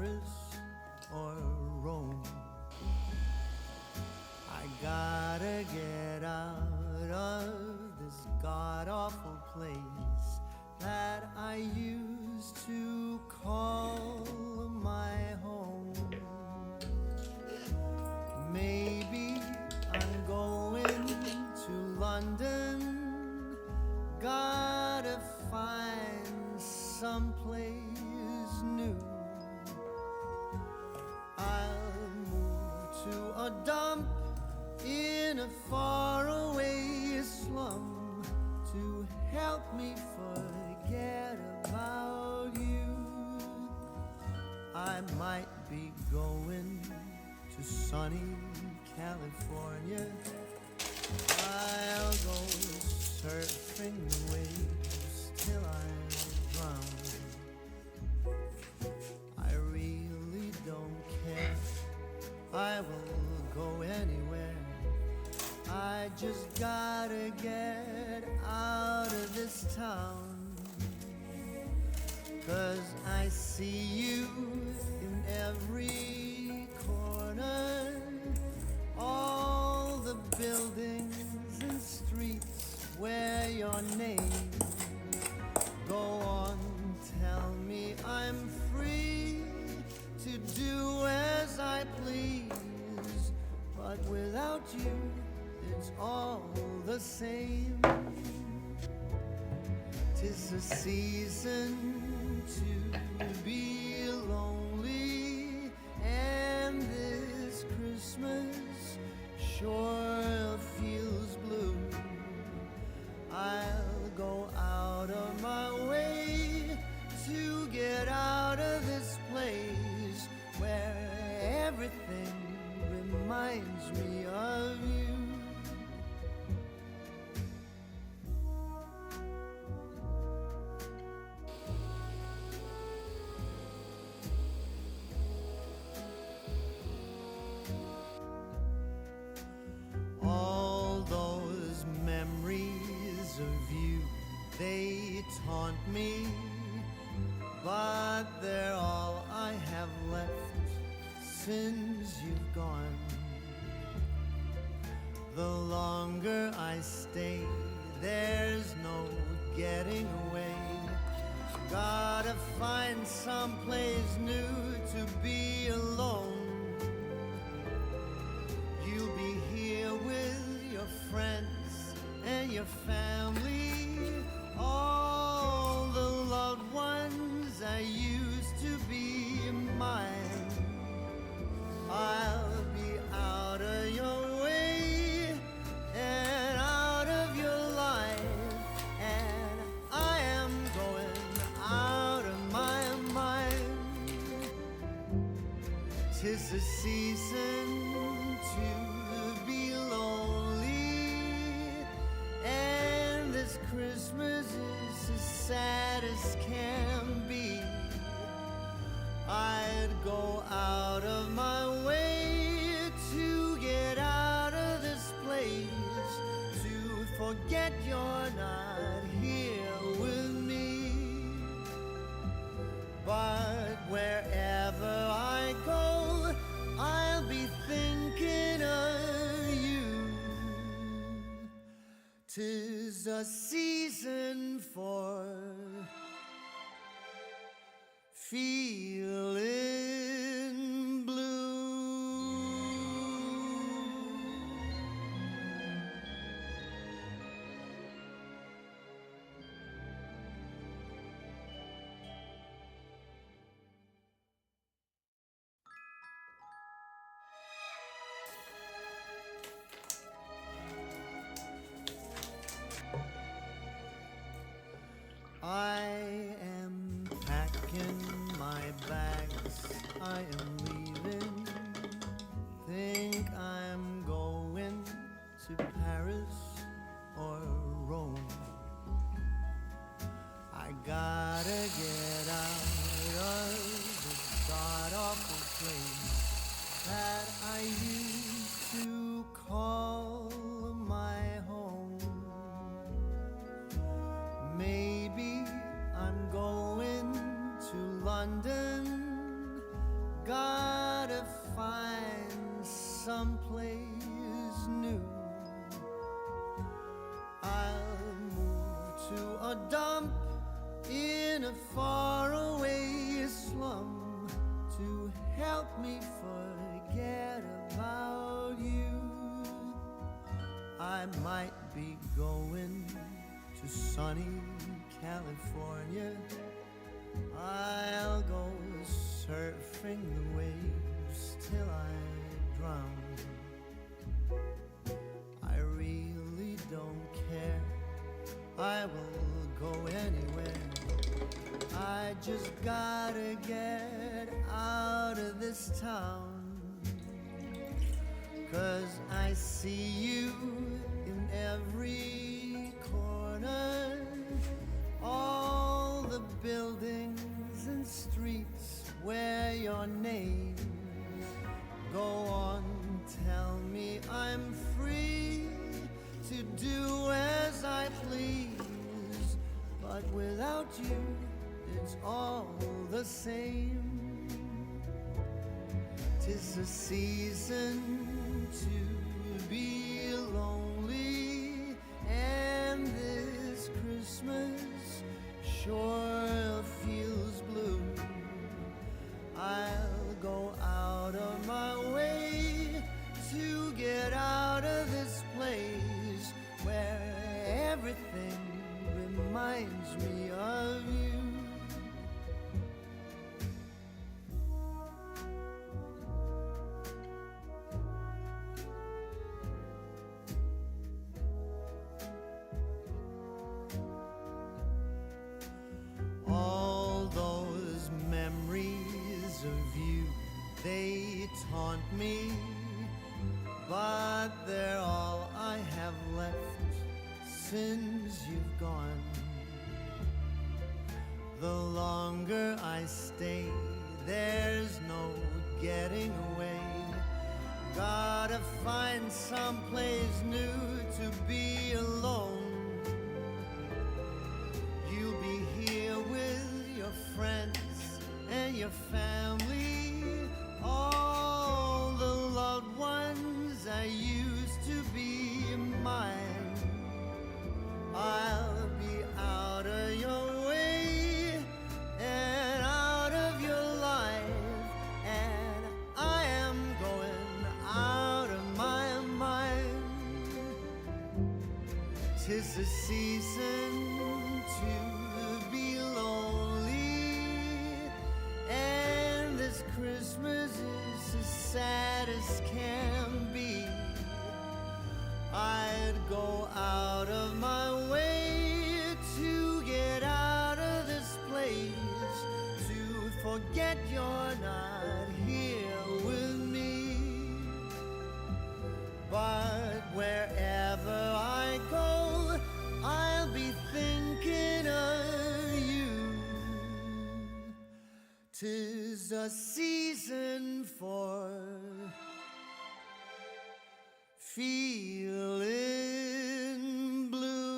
Paris or Rome. I gotta get out of this god-awful place that I used to call my home. Maybe I'm going to London, gotta find someplace new. I'll move to a dump in a faraway slum to help me forget about you. I might be going to sunny California. I'll go surfing the waves till I drown. I really don't care, I will go anywhere. I just gotta get out of this town. 'Cause I see you in every corner, all the buildings and streets where your name. Go on, tell me I'm free to do as I please, but without you it's all the same. 'Tis a season to be lonely, and this Christmas sure feels blue. I'll go out of my way to get out of this place where everything reminds me of you. All those memories of you, they taunt me, but they're all I have left since you've gone. The longer I stay, there's no getting away. Gotta find someplace new to be alone. You'll be here with your friends and your family, all the loved ones that used to be mine. I'll be out of your way and out of your life, and I am going out of my mind. 'Tis a season to be lonely, and this Christmas is as sad as can be. I'd go out of my way to get out of this place, to forget you're not here with me. But wherever I go, I'll be thinking of you. 'Tis a season for feeling blue. I am packing my bags, I am leaving. Think I'm going to Paris or Rome. I gotta get out of this god-awful place that I used to call my home. Maybe I'm going to London, to a dump in a faraway slum to help me forget about you. I might be going to sunny California. I'll go surfing the waves till I drown. I really don't care, I will go anywhere. I just gotta get out of this town. 'Cause I see you in every corner, all the buildings and streets where your name. Go on, tell me I'm free to do as I please, but without you, it's all the same. 'Tis a season to be lonely, and this Christmas sure feels blue. I'll go out of my way to get out of this place where everything reminds me of you. All those memories of you, they taunt me, but they're all I have left since you've gone. The longer I stay, there's no getting away. Gotta find someplace new to be alone. You'll be here with your friends and your family, all the loved ones that used to be mine. I'll be out of your way and out of your life, and I am going out of my mind. 'Tis the season to be lonely, and this Christmas is as sad as can be. I'd go out of my way to get out of this place, to forget you're not here with me. But wherever I go, I'll be thinking of you. 'Tis a season for feeling blue.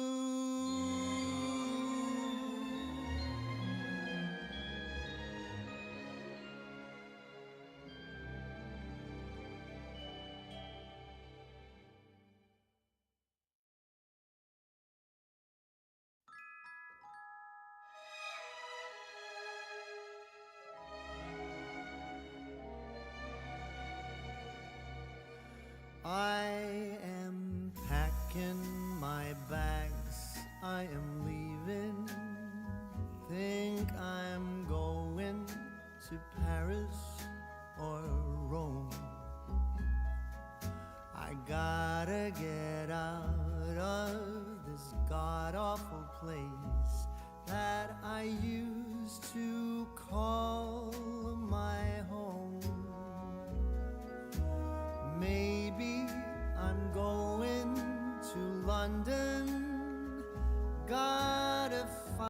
I am packing my bags, I am leaving. Think I'm going to Paris or Rome. I gotta get out of this god-awful place that I